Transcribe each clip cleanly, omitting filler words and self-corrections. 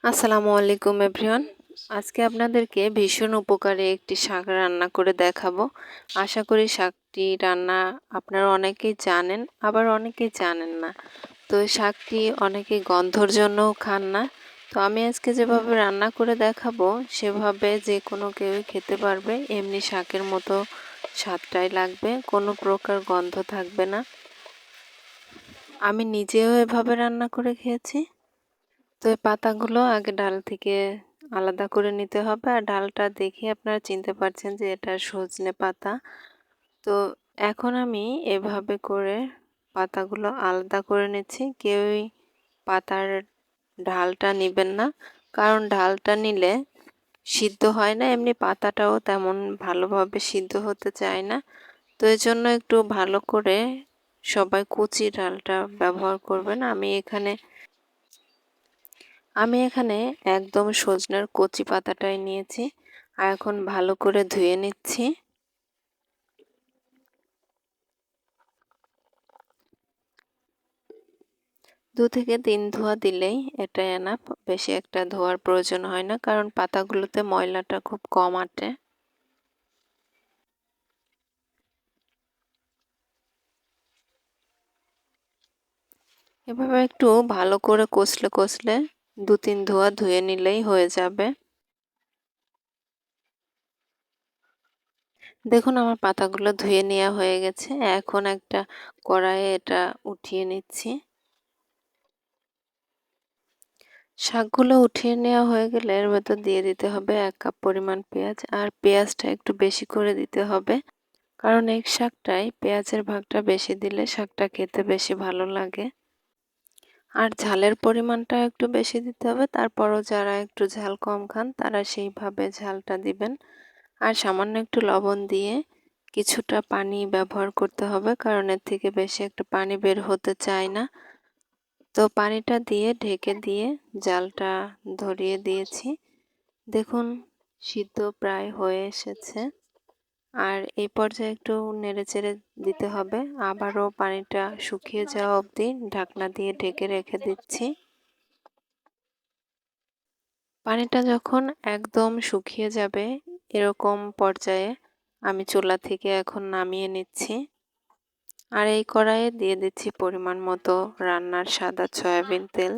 আসসালামু আলাইকুম এভরিওয়ান। আজকে আপনাদেরকে ভীষণ উপকারী একটি শাক রান্না করে দেখাবো। আশা করি শাকটি রান্না আপনারা অনেকেই জানেন, আবার অনেকেই জানেন না। তো এই শাকটি অনেকে গন্ধর জন্যও খান না। তো আমি আজকে যেভাবে রান্না করে দেখাবো সেভাবে যে কোনো কেউই খেতে পারবে। এমনি শাকের মতো স্বাদটাই লাগবে, কোনো প্রকার গন্ধ থাকবে না। আমি নিজেও এভাবে রান্না করে খেয়েছি। তো এই পাতাগুলো আগে ডাল থেকে আলাদা করে নিতে হবে, আর ডালটা দেখে আপনারা চিনতে পারছেন যে এটা সজনে পাতা। তো এখন আমি এভাবে করে পাতাগুলো আলাদা করে নিচ্ছি। কেউই পাতার ঢালটা নেবেন না, কারণ ঢালটা নিলে সিদ্ধ হয় না, এমনি পাতাটাও তেমন ভালোভাবে সিদ্ধ হতে চায় না। তো এই জন্য একটু ভালো করে সবাই কচি ডালটা ব্যবহার করবেন। আমি এখানে একদম সজনের কচি পাতাটাই নিয়েছি, আর এখন ভালো করে ধুয়ে নিচ্ছি। দু থেকে তিন ধোয়া দিলেই এটা এনাফ, বেশি একটা ধোয়ার প্রয়োজন হয় না, কারণ পাতাগুলোতে ময়লাটা খুব কম আটে। এভাবে একটু ভালো করে কষলে কষলে দু তিন ধোয়া ধুয়ে নিলেই হয়ে যাবে। দেখুন আমার পাতাগুলো ধুয়ে নেওয়া হয়ে গেছে। এখন একটা কড়াইয়ে এটা উঠিয়ে নিচ্ছি। শাকগুলো উঠিয়ে নেওয়া হয়ে গেলে এর ভেতর দিয়ে দিতে হবে 1 কাপ পরিমাণ পেঁয়াজ, আর পেঁয়াজটা একটু বেশি করে দিতে হবে, কারণ এই শাকটায় পেঁয়াজের ভাগটা বেশি দিলে শাকটা খেতে বেশি ভালো লাগে। আর ঝালের পরিমাণটা একটু বেশি দিতে হবে, তারপরও যারা একটু ঝাল কম খান তারা সেইভাবে ঝালটা দিবেন। আর সামান্য একটু লবণ দিয়ে কিছুটা পানি ব্যবহার করতে হবে, কারণ এর থেকে বেশি একটা পানি বের হতে চায় না। তো পানিটা দিয়ে ঢেকে দিয়ে জালটা ধরিয়ে দিয়েছি। দেখুন সিদ্ধ প্রায় হয়ে এসেছে, আর এই পর্যায়ে একটু নেড়েচেড়ে দিতে হবে। আবারও পানিটা শুকিয়ে যাওয়া অবধি ঢাকনা দিয়ে ঢেকে রেখে দিচ্ছি। পানিটা যখন একদম শুকিয়ে যাবে এরকম পর্যায়ে আমি চুলা থেকে এখন নামিয়ে নিচ্ছি। আর এই কড়াইয়ে দিয়ে দিচ্ছি পরিমাণ মতো রান্নার সাদা সয়াবিন তেল।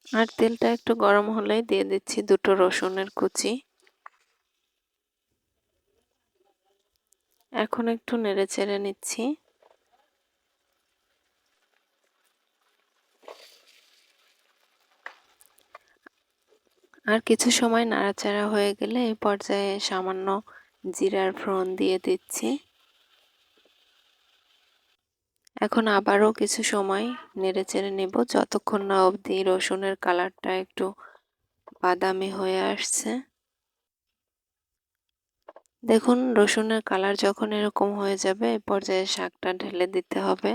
আর তেলটা একটু গরম হলেই দিয়ে দিচ্ছি দুটো রসুনের কুচি। এখন একটু নেড়েচেড়ে নিচ্ছি। আর কিছু সময় নাড়াচাড়া হয়ে গেলে এই পর্যায়ে সামান্য জিরার ফোড়ন দিয়ে দিচ্ছি। এখন আবারও কিছু সময় নেড়েচেড়ে নেব, যতক্ষণ না অবধি রসুনের কালারটা একটু বাদামি হয়ে আসছে। দেখুন রসুনের কালার যখন এরকম হয়ে যাবে এই পর্যায়ে শাকটা ঢেলে দিতে হবে।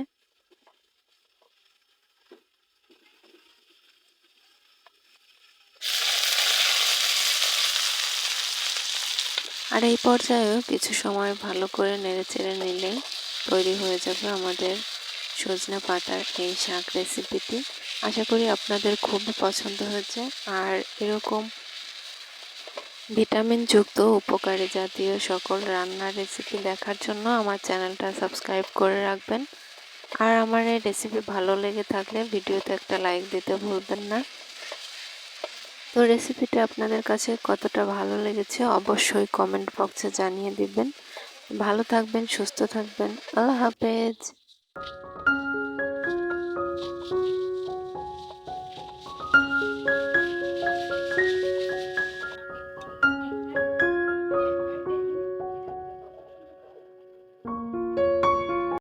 আর এই পর্যায়েও কিছু সময় ভালো করে নেড়েচেড়ে নিলেই তৈরি হয়ে যাবে আমাদের সজনে পাতার এই শাক রেসিপিটি। আশা করি আপনাদের খুবই পছন্দ হয়েছে। আর এরকম ভিটামিনযুক্ত উপকারী জাতীয় সকল রান্নার রেসিপি দেখার জন্য আমার চ্যানেলটা সাবস্ক্রাইব করে রাখবেন। আর আমার এই রেসিপি ভালো লেগে থাকলে ভিডিওতে একটা লাইক দিতে ভুলবেন না। তো রেসিপিটা আপনাদের কাছে কতটা ভালো লেগেছে অবশ্যই কমেন্ট বক্সে জানিয়ে দিবেন। ভালো থাকবেন, সুস্থ থাকবেন। আল্লাহ হাফেজ।